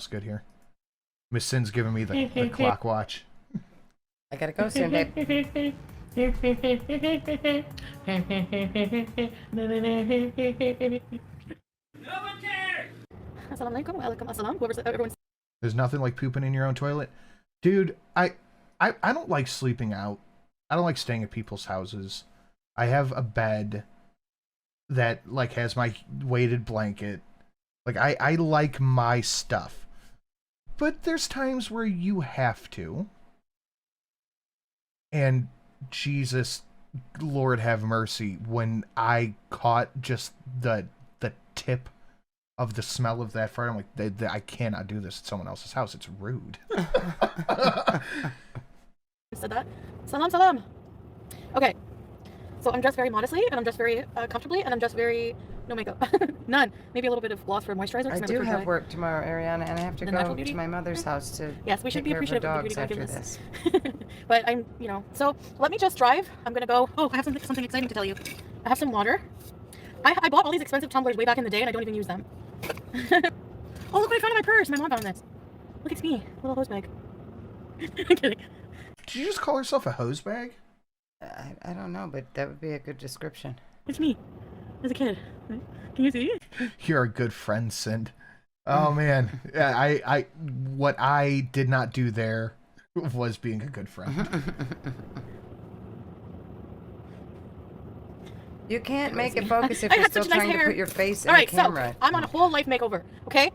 looks good here. Miss Sin's giving me the clock watch. I gotta go soon, babe. Assalamualaikum, walaikum assalam. Whoever's everyone's. There's nothing like pooping in your own toilet. Dude, I don't like sleeping out. I don't like staying at people's houses. I have a bed that like has my weighted blanket. Like I like my stuff. But there's times where you have to. And Jesus, Lord have mercy, when I caught just the tip of the smell of that fart, I'm like, I cannot do this at someone else's house. It's rude. Said that. Salam, salam. Okay. So I'm dressed very modestly, and I'm dressed very comfortably, and I'm dressed very no makeup. None. Maybe a little bit of gloss for moisturizer. I do have work tomorrow, Ariana, and I have to go to my mother's house to yes, we should be appreciative of the beauty after this. this. But I'm, you know, so let me just drive. I'm gonna go. Oh, I have something exciting to tell you. I have some water. I bought all these expensive tumblers way back in the day, and I don't even use them. Oh, look what I found in my purse. My mom found this. Look, it's me, little hose bag. I'm kidding. Did you just call herself a hose bag? I don't know, but that would be a good description. It's me, as a kid. Can you see? You're a good friend, Sind. Oh man, I what I did not do there was being a good friend. You can't make it focus if you're still trying to put your face in the camera. All right, so I'm on a whole life makeover, okay?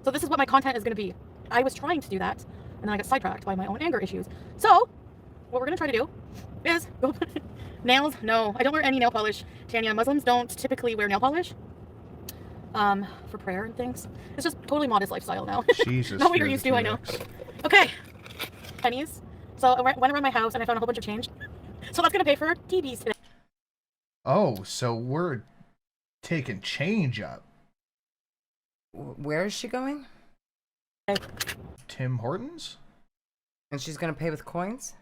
So this is what my content is going to be. I was trying to do that, and then I got sidetracked by my own anger issues. So, what we're going to try to do is go nails. No, I don't wear any nail polish. Tanya, Muslims don't typically wear nail polish for prayer and things. It's just totally modest lifestyle now. Jesus. Not what you're used to, I know. Okay, pennies. So I went around my house and I found a whole bunch of change. So that's going to pay for TVs today. Oh, so we're taking change up. Where is she going? Tim Hortons? And she's going to pay with coins?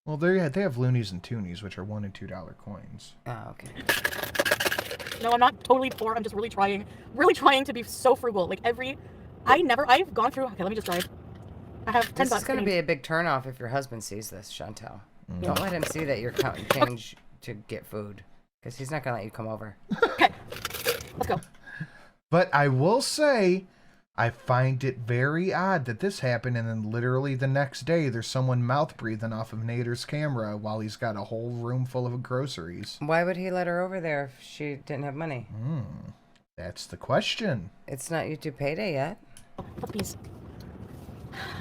Well, they have loonies and toonies, which are $1 and $2 coins. Oh, okay. No, I'm not totally poor. I'm just really trying to be so frugal. Like I've gone through. Okay, let me just drive. I have 10 bucks. This is going to be a big turnoff if your husband sees this, Chantel. Don't let him see that you're counting change to get food, because he's not going to let you come over. Okay, let's go. But I will say, I find it very odd that this happened, and then literally the next day, there's someone mouth breathing off of Nader's camera while he's got a whole room full of groceries. Why would he let her over there if she didn't have money? That's the question. It's not YouTube payday yet. Please.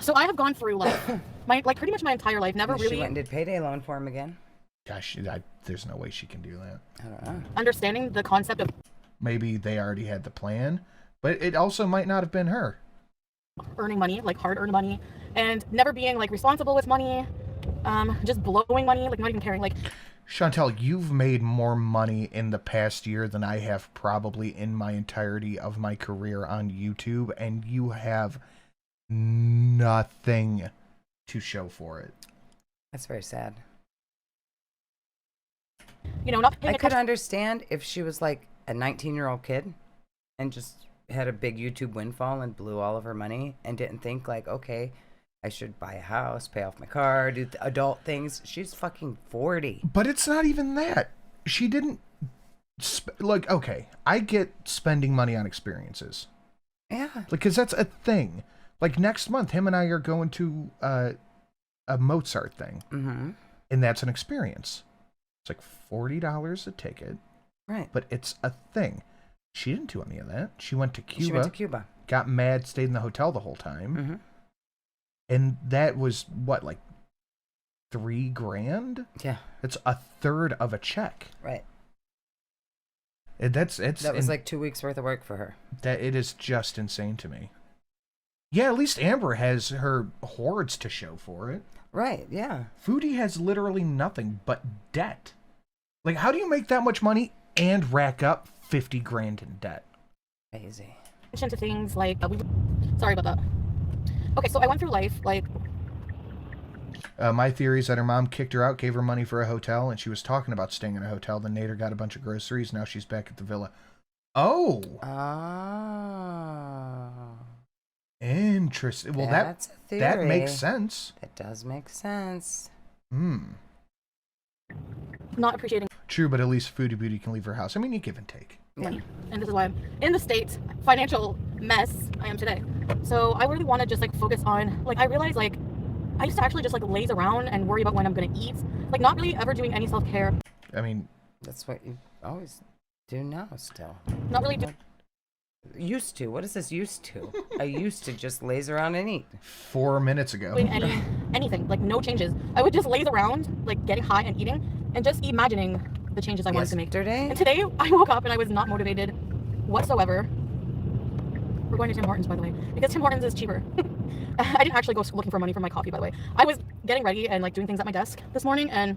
So I have gone through life, pretty much my entire life. Never really. She went and did payday loan for him again. Gosh, there's no way she can do that. I don't know. Understanding the concept of. Maybe they already had the plan, but it also might not have been her. Earning money, like hard-earned money, and never being like responsible with money, just blowing money, like not even caring. Like, Chantel, you've made more money in the past year than I have probably in my entirety of my career on YouTube, and you have nothing to show for it. That's very sad. You know, not. I could understand if she was like a 19-year-old kid and just had a big YouTube windfall and blew all of her money and didn't think like, okay, I should buy a house, pay off my car, do adult things. She's fucking 40. But it's not even that. She didn't like, okay, I get spending money on experiences. Yeah. Like, because that's a thing. Like, next month, him and I are going to a Mozart thing. Mm-hmm. And that's an experience. It's like $40 a ticket. Right. But it's a thing. She didn't do any of that. She went to Cuba. She went to Cuba. Got mad, stayed in the hotel the whole time. Mm-hmm. And that was, what, like $3,000? Yeah. It's a third of a check. Right. That was like 2 weeks worth of work for her. That it is just insane to me. Yeah, at least Amber has her hoards to show for it. Right, yeah. Foodie has literally nothing but debt. Like, how do you make that much money and rack up $50,000 in debt? Crazy. Into things like sorry about that. Okay, so I went through life like. My theory is that her mom kicked her out, gave her money for a hotel, and she was talking about staying in a hotel. Then Nader got a bunch of groceries. Now she's back at the villa. Oh. Oh. Interesting. Well, That's a theory. that makes sense. That does make sense. Not appreciating True, but at least Foodie Beauty can leave her house. I mean, you give and take. money. And this is why I'm in the state financial mess I am today. So I really want to just like focus on, like, I realize like I used to actually just like laze around and worry about when I'm gonna eat, like not really ever doing any self-care. I mean, That's what you always do now still. Not really do Used to. What is this used to? I used to just laze around and eat. 4 minutes ago. doing anything, like no changes. I would just laze around, like getting high and eating, and just imagining the changes I wanted to make. Yesterday? And today I woke up and I was not motivated whatsoever. We're going to Tim Hortons, by the way, because Tim Hortons is cheaper. I didn't actually go looking for money for my coffee, by the way. I was getting ready and like doing things at my desk this morning, and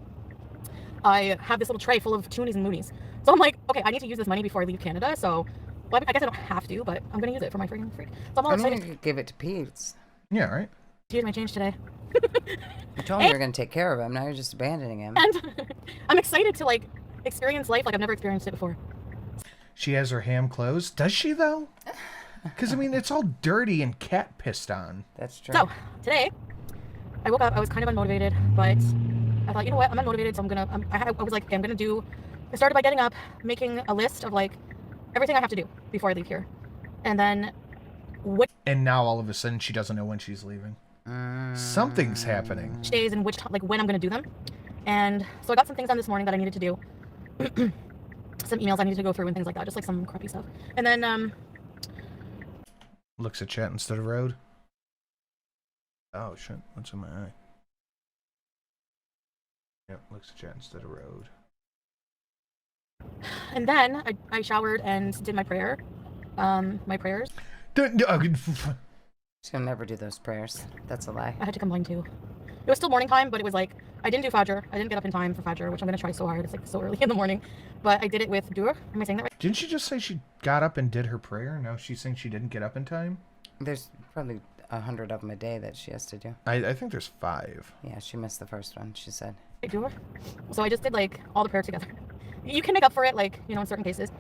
I have this little tray full of toonies and moonies. So I'm like, okay, I need to use this money before I leave Canada. So, well, I guess I don't have to, but I'm gonna use it for my freaking freak. So I'm all I'm excited gonna give it to Pete. Yeah, right? to use my change today. You told me you were gonna take care of him. Now you're just abandoning him. And I'm excited to like experience life like I've never experienced it before. She has her ham closed. Does she, though? Because, I mean, it's all dirty and cat pissed on. That's true. So today, I woke up. I was kind of unmotivated, but I thought, you know what? I'm unmotivated, so I'm gonna. I was like, okay, I'm gonna do. I started by getting up, making a list of like everything I have to do before I leave here, and then And now, all of a sudden, she doesn't know when she's leaving. Something's happening. which days and which like when I'm gonna do them. And so I got some things done this morning that I needed to do. Some emails I needed to go through and things like that, just like some crappy stuff. And then Looks at chat instead of road. Oh, shit. What's in my eye? Yep, looks at chat instead of road. and then I showered and did my prayer. My prayers. She's gonna never do those prayers. That's a lie. I had to combine two. It was still morning time, but it was like I didn't do Fajr. I didn't get up in time for Fajr, which I'm gonna try so hard. It's like so early in the morning, but I did it with Dur. Am I saying that right? Didn't she just say she got up and did her prayer? Now she's saying she didn't get up in time? There's probably 100 of them a day that she has to do. I think there's 5. Yeah, she missed the first one, she said. Dur. So I just did like all the prayer together. You can make up for it, like, you know, in certain cases.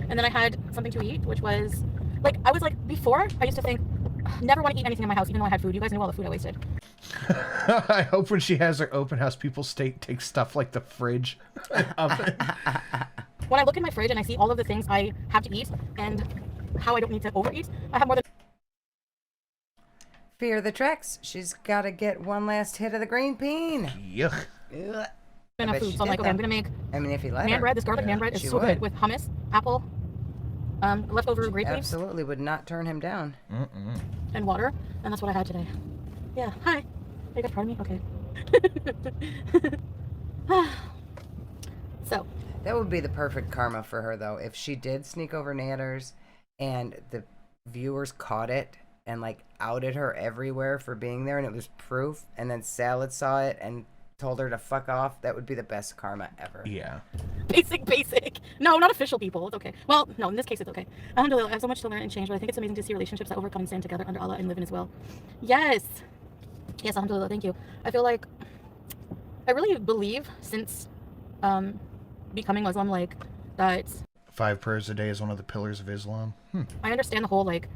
And then I had something to eat, which was like I was like before I used to think never want to eat anything in my house, even though I had food. You guys knew all the food I wasted. I hope when she has her open house, people take stuff like the fridge and oven. When I look in my fridge and I see all of the things I have to eat and how I don't need to overeat, I have more than Fear the Trex. She's gotta get one last hit of the green bean. Yuck. Ugh. enough bet food. she So I'm did, like, okay, I'm though. gonna make I mean, if you let naan her. bread. This garlic Yeah, naan bread is she so would. good with hummus, apple, leftover grape leaves, Absolutely would not turn him down. and water, and that's what I had today. Yeah. Hi. Are you guys proud of me? Okay. So That would be the perfect karma for her, though. If she did sneak over Nanners and the viewers caught it and, like, outed her everywhere for being there and it was proof, and then Salad saw it and told her to fuck off, that would be the best karma ever. Yeah. basic. No, not official people. It's okay. Well, no, in this case, it's okay. Alhamdulillah, I have so much to learn and change, but I think it's amazing to see relationships that overcome and stand together under Allah and live in as well. Yes. Yes, alhamdulillah. Thank you. I feel like I really believe since becoming Muslim, like, that 5 prayers a day is one of the pillars of Islam. I understand the whole, like,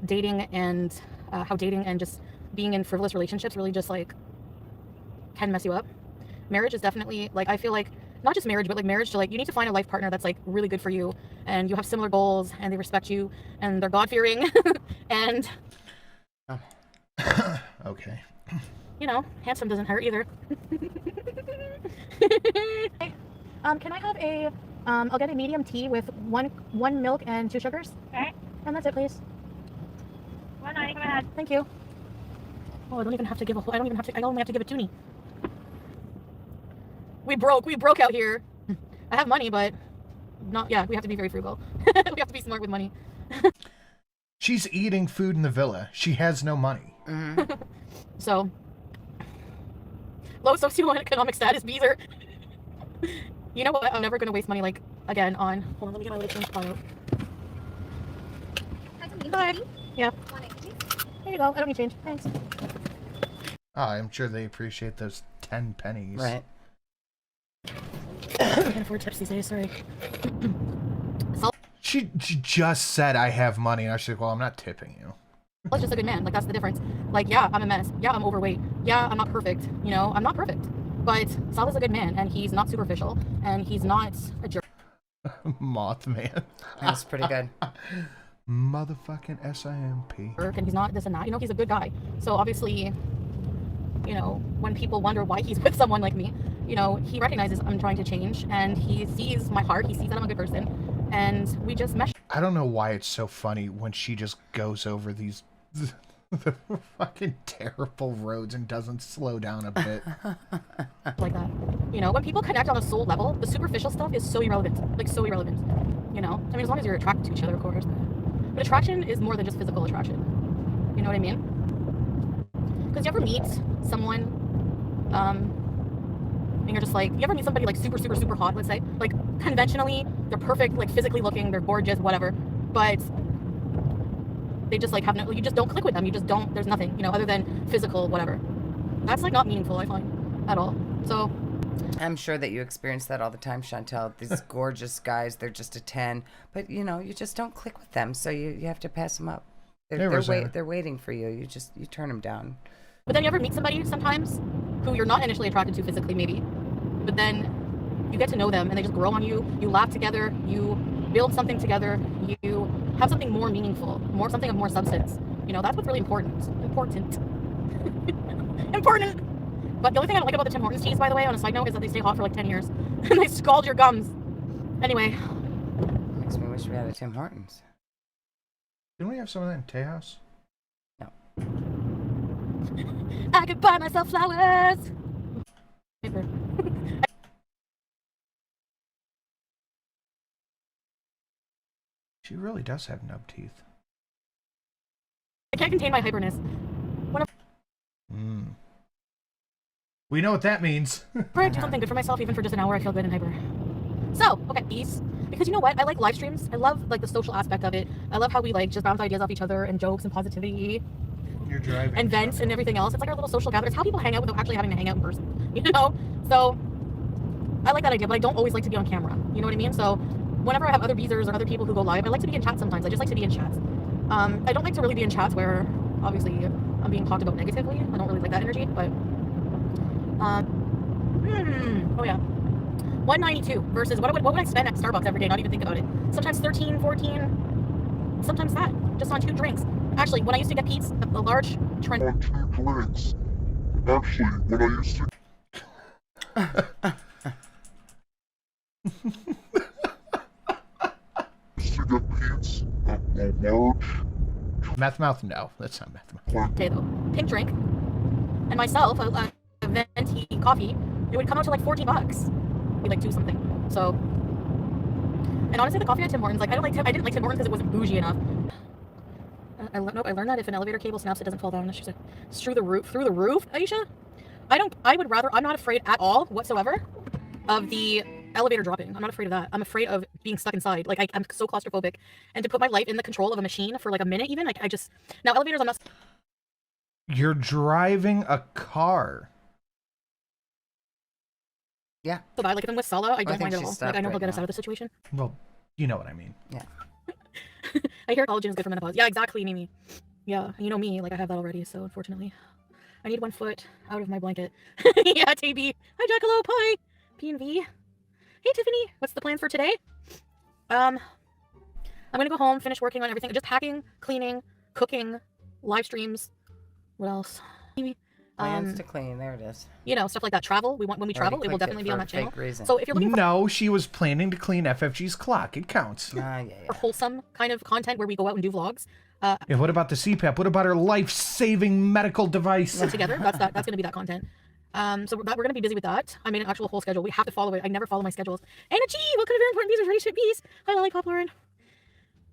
dating and how dating and just being in frivolous relationships really just, like, can mess you up. Marriage is definitely, like, I feel like, not just marriage, but, like, marriage to, like, you need to find a life partner that's, like, really good for you, and you have similar goals, and they respect you, and they're God-fearing, and, Okay. you know, handsome doesn't hurt either. Hey, can I have a, I'll get a medium tea with one milk and 2 sugars? Okay. And that's it, please. 190, go ahead. Thank you. Oh, I don't even have to give a whole, I only have to give a toonie. We broke out here. I have money, but not, yeah, we have to be very frugal. We have to be smart with money. She's eating food in the villa. She has no money. So, low socioeconomic status, Beezer. You know what? I'm never going to waste money, like, again, on, hold on, let me get my little change file. Bye. Yeah. There you go. I don't need change. Thanks. Oh, I'm sure they appreciate those 10 pennies. Right. I can't afford tips these days, sorry. She just said, I have money. And I was like, well, I'm not tipping you. Salah's just a good man. Like, that's the difference. Like, yeah, I'm a mess. Yeah, I'm overweight. Yeah, I'm not perfect. You know, I'm not perfect. But Salah's a good man, and he's not superficial, and he's not a jerk. Mothman. That's pretty good. Motherfucking SIMP. And he's not this and that. You know, he's a good guy. So obviously, you know, when people wonder why he's with someone like me, you know, he recognizes I'm trying to change, and he sees my heart. He sees that I'm a good person, and we just mesh. I don't know why it's so funny when she just goes over these the fucking terrible roads and doesn't slow down a bit. Like that. You know, when people connect on a soul level, the superficial stuff is so irrelevant. Like, so irrelevant. You know? I mean, as long as you're attracted to each other, of course. But attraction is more than just physical attraction. You know what I mean? Because you ever meet someone, and you're just like, you ever meet somebody like super, super, super hot, let's say? Like, conventionally, they're perfect, like physically looking, they're gorgeous, whatever. But they just like have no, you just don't click with them. You just don't, there's nothing, you know, other than physical, whatever. That's like not meaningful, I find, at all. So I'm sure that you experience that all the time, Chantel. These gorgeous guys, they're just a 10. But, you know, you just don't click with them. So you have to pass them up. They're waiting for you. You turn them down. But then you ever meet somebody sometimes who you're not initially attracted to physically, maybe. But then you get to know them and they just grow on you. You laugh together. You build something together. You have something more meaningful, something of more substance. You know, that's what's really important. Important. But the only thing I don't like about the Tim Hortons teas, by the way, on a side note, is that they stay hot for like 10 years. And they scald your gums. Anyway. Makes me wish we had a Tim Hortons. Didn't we have some of that in Tejas? No. I could buy myself flowers. She really does have nub teeth. I can't contain my hyperness. We know what that means. Whenever I do something good for myself, even for just an hour, I feel good and hyper. So, okay, these. Because you know what? I like live streams. I love like the social aspect of it. I love how we like just bounce ideas off each other and jokes and positivity. You're driving. And vents and everything else. It's like our little social gather. It's how people hang out without actually having to hang out in person. You know? So, I like that idea, but I don't always like to be on camera. You know what I mean? So, whenever I have other beezers or other people who go live, I like to be in chat sometimes. I just like to be in chats. I don't like to really be in chats where, obviously, I'm being talked about negatively. I don't really like that energy, but... oh yeah. 192 versus what would I spend at Starbucks every day? Not even think about it. Sometimes 13, 14, sometimes that. Just on 2 drinks. Actually, when I used to get Pete's, a large trend. On 2 drinks. Actually, when I used to. Get Pete's, a large. Meth mouth? No, that's not meth mouth. Okay, though. Pink drink. And myself, a venti coffee. It would come out to like $14. Be like 2 something. So, and honestly, the coffee at Tim Hortons, like I didn't like Tim Hortons because it wasn't bougie enough. I learned that if an elevator cable snaps, it doesn't fall down. It's through the roof, Aisha. I'm not afraid at all whatsoever of the elevator dropping. I'm not afraid of that. I'm afraid of being stuck inside. Like I'm so claustrophobic, and to put my life in the control of a machine for like a minute, even now elevators. I'm not. You're driving a car. Yeah. So like if I'm with Salah, I don't mind at all. Like I know he'll get us out now. of the situation. Well, you know what I mean. Yeah. I hear collagen is good for menopause. Yeah, exactly, Mimi. Yeah, you know me. Like I have that already. So unfortunately, I need 1 foot out of my blanket. Yeah, TB. Hi, Jackalope. Hi, P&V. Hey, Tiffany. What's the plans for today? I'm gonna go home, finish working on everything. Just packing, cleaning, cooking, live streams. What else? Plans to clean. There it is. You know, stuff like that. Travel. When we travel, it will definitely be on that channel. Reason. So if you're looking for No, she was planning to clean FFG's clock. It counts. Yeah. wholesome kind of content where we go out and do vlogs. Yeah, what about the CPAP? What about her life-saving medical device? Together, that's going to be that content. So we're going to be busy with that. I made an actual whole schedule. We have to follow it. I never follow my schedules. Anna G, what kind of very important bees are ready to ship bees? Hi, Lollipop Lauren.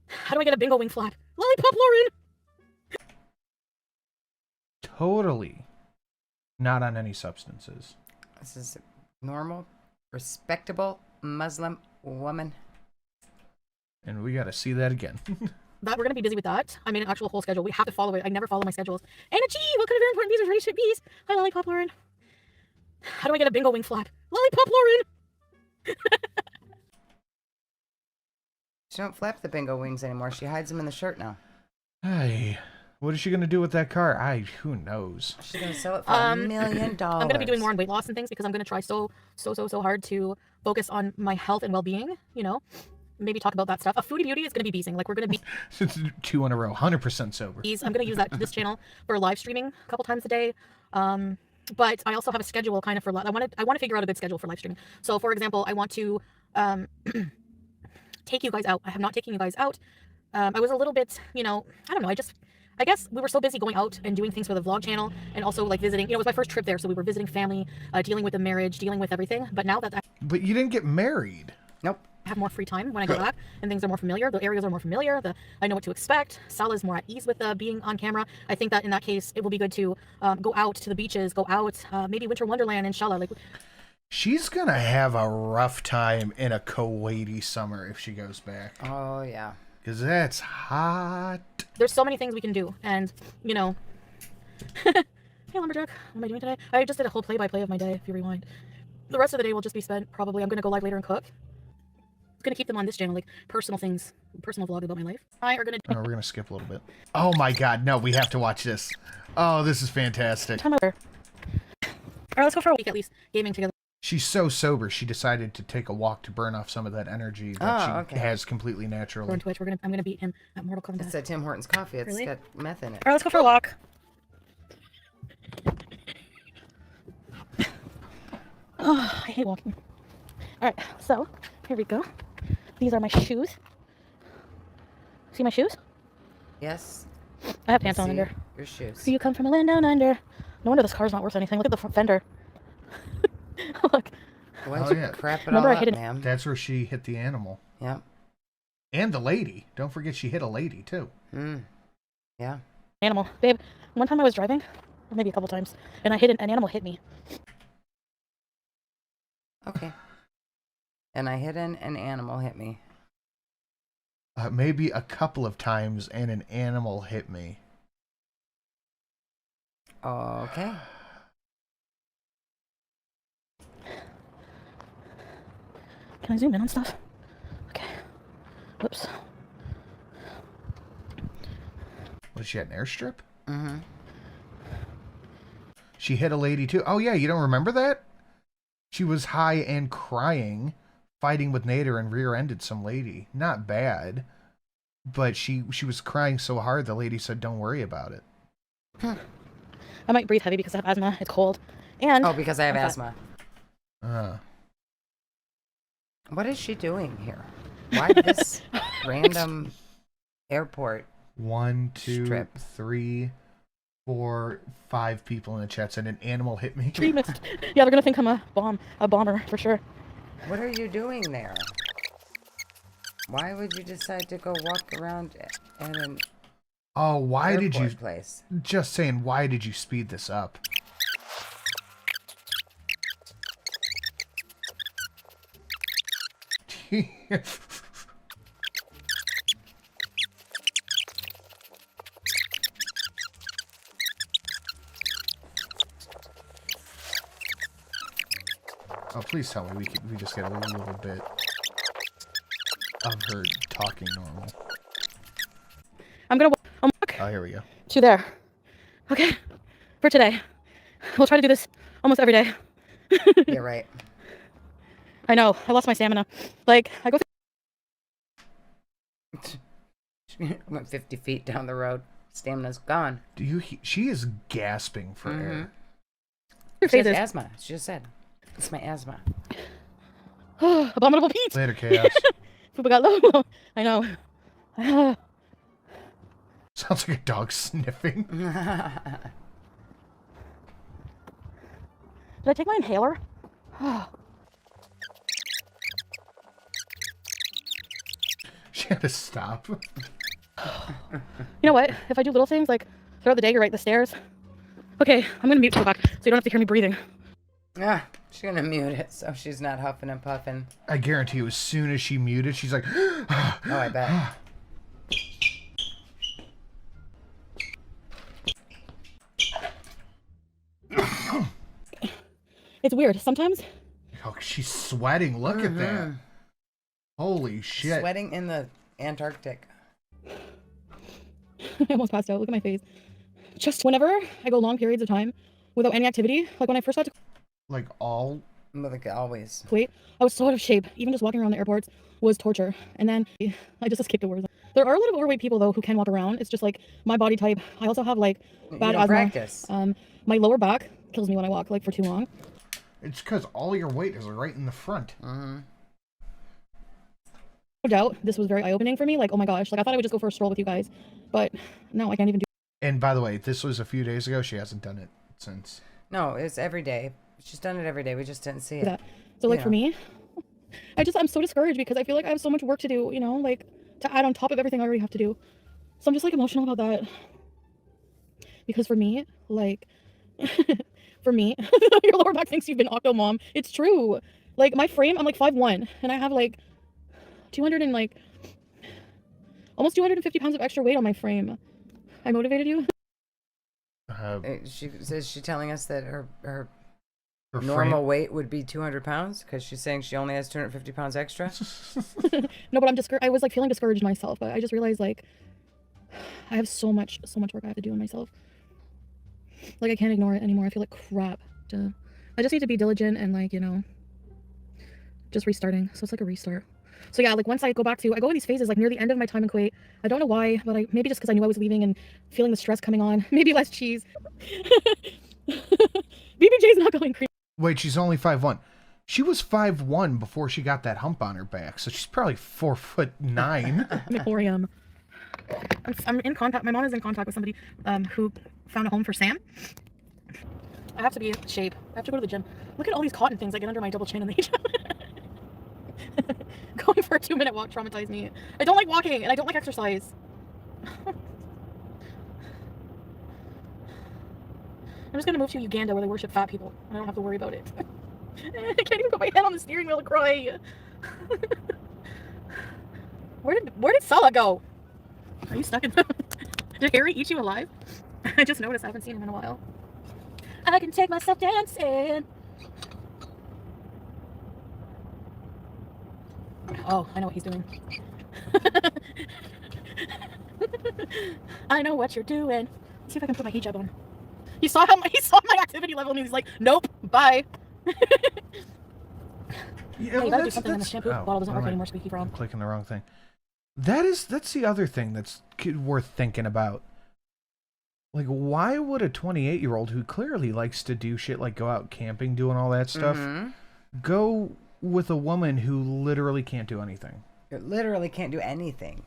How do I get a bingo wing flap? Lollipop Lauren. Totally not on any substances. This is a normal, respectable Muslim woman. And we got to see that again. That we're going to be busy with that. I made an actual whole schedule. We have to follow it. I never follow my schedules. Anna G, what kind of very important bees are ready to ship bees? Hi, Lollipop Lauren. How do I get a bingo wing flap? Lollipop Lauren. She don't flap the bingo wings anymore. She hides them in the shirt now. Hey, What is she gonna do with that car? Who knows? She's gonna sell it for $1 million. I'm gonna be doing more on weight loss and things because I'm gonna try so hard to focus on my health and well-being. You know, maybe talk about that stuff. A foodie beauty is gonna be beasing. Like we're gonna be 2 in a row, 100% sober. I'm gonna use this channel for live streaming a couple times a day. But I also have a schedule kind of for I want to figure out a good schedule for live streaming. So for example, I want to take you guys out. I have not taken you guys out. I was a little bit, you know, I don't know. I guess we were so busy going out and doing things for the vlog channel and also like visiting. You know, it was my first trip there, so we were visiting family, dealing with the marriage, dealing with everything. But now that But you didn't get married. Nope. I have more free time when I go back and things are more familiar. The areas are more familiar. I know what to expect. Sala's more at ease with being on camera. I think that in that case, it will be good to go out to the beaches, go out, maybe Winter Wonderland, inshallah. Like, she's gonna have a rough time in a Kuwaiti summer if she goes back. Oh yeah. Because that's hot. There's so many things we can do, and you know. Hey Lumberjack, what am I doing today? I just did a whole play-by-play of my day. If you rewind, the rest of the day will just be spent probably. I'm gonna go live later and cook. I'm gonna keep them on this channel, like personal things, personal vlog about my life. We're gonna skip a little bit. Oh my God, no, we have to watch this. Oh, this is fantastic. Time over. All right, let's go for a week at least gaming together. She's so sober, she decided to take a walk to burn off some of that energy that she has completely naturally. On Twitch, I'm gonna beat him at Mortal Kombat. It's at Tim Hortons coffee. It's Really? got meth in it. All right, let's go for a walk. Oh, I hate walking. All right, so here we go. These are my shoes. See my shoes? Yes. I have pants on See under. your shoes. So you come from a land down under. No wonder this car's not worth anything. Look at the front fender. Look. Why don't you crap it Remember all I up, hit it- ma'am? That's where she hit the animal. Yeah. And the lady. Don't forget she hit a lady, too. Yeah. Animal. Babe, one time I was driving, or maybe a couple times, and I hit an animal hit me. Okay. And I hit an animal hit me. Maybe a couple of times and an animal hit me. Okay. Can I zoom in on stuff? Okay. Whoops. Was she at an airstrip? Mm-hmm. She hit a lady, too. Oh, yeah, you don't remember that? She was high and crying, fighting with Nader and rear-ended some lady. Not bad. But she was crying so hard, the lady said, don't worry about it. I might breathe heavy because I have asthma. It's cold. And Oh, because I have asthma. What is she doing here? Why this random airport? 1, 2, Strip. 3, 4, 5 people in the chat said an animal hit me. tree missed. Yeah, they're gonna think I'm a bomber for sure. What are you doing there? Why would you decide to go walk around at an Oh, why did you... airport place? Just saying, why did you speed this up? Oh, please tell me we just get a little bit of her talking normal. I'm gonna walk Oh, here we go. to there. Okay, for today. We'll try to do this almost every day. You're right. I know. I lost my stamina. Like I go. Went 50 feet down the road. Stamina's gone. She is gasping for air. Your She has phases. asthma. She just said. It's my asthma. Abominable Pete. Later, chaos. Fupa got low. I know. Sounds like a dog sniffing. Did I take my inhaler? She had to stop. You know what? If I do little things like throughout the day, you write the stairs. Okay, I'm gonna mute Tupac so you don't have to hear me breathing. Ah, she's gonna mute it so she's not huffing and puffing. I guarantee you, as soon as she muted, she's like, Oh, I bet. It's weird. Sometimes oh, she's sweating. Look at that. Holy shit. Sweating in the Antarctic. I almost passed out. Look at my face. Just whenever I go long periods of time without any activity, like when I first got to Like all. Like always. Kuwait, I was so out of shape. Even just walking around the airports was torture. And then I just escaped the wars. There are a lot of overweight people though who can walk around. It's just like my body type. I also have like bad asthma. Practice. My lower back kills me when I walk like for too long. It's because all your weight is right in the front. No doubt this was very eye-opening for me. Like, oh my gosh, like I thought I would just go for a stroll with you guys, but no, I can't even do. And by the way, this was a few days ago. She hasn't done it since. No, it's every day. She's done it every day. We just didn't see it. That. So like for me, I'm so discouraged because I feel like I have so much work to do, you know, like to add on top of everything I already have to do. So I'm just like emotional about that. Because for me, like, for me, your lower back thinks you've been octo mom. It's true. Like my frame, I'm like 5'1", and I have like 200 and like almost 250 pounds of extra weight on my frame. I motivated you. Is she telling us that her Her normal weight would be 200 pounds because she's saying she only has 250 pounds extra? No, but I was like feeling discouraged myself, but I just realized like I have so much work I have to do on myself. Like I can't ignore it anymore. I feel like crap. I just need to be diligent and like, you know, just restarting. So it's like a restart. So yeah, like once I go in these phases like near the end of my time in Kuwait. I don't know why, but maybe just because I knew I was leaving and feeling the stress coming on. Maybe less cheese. BBJ's not going crazy. Wait, she's only 5'1". She was 5'1" before she got that hump on her back, so she's probably 4'9". Emporium. I'm in contact. My mom is in contact with somebody who found a home for Sam. I have to be in shape. I have to go to the gym. Look at all these cotton things I get under my double chin in the gym. Going for a 2-minute walk traumatized me. I don't like walking and I don't like exercise. I'm just gonna move to Uganda where they worship fat people. I don't have to worry about it. I can't even put my hand on the steering wheel to cry. Where did Salah go? Are you stuck in Did Harry eat you alive? I just noticed I haven't seen him in a while. I can take myself dancing. Oh, I know what he's doing. I know what you're doing. Let's see if I can put my hijab on. He saw my activity level and he's like, nope, bye. Yeah, hey, you gotta do something when the shampoo bottle doesn't work anymore, Squeaky Frog. I'm clicking the wrong thing. That's the other thing that's worth thinking about. Like, why would a 28-year-old who clearly likes to do shit like go out camping, doing all that stuff, go with a woman who literally can't do anything? It literally can't do anything.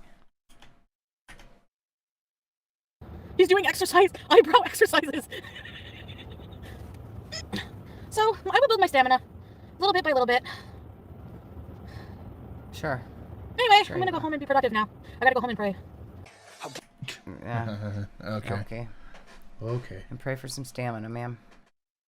He's doing eyebrow exercises. So, I will build my stamina. Little bit by little bit. Sure. Anyway, I'm gonna go home and be productive now. I gotta go home and pray. Yeah. Okay. Okay. Okay. And pray for some stamina, ma'am.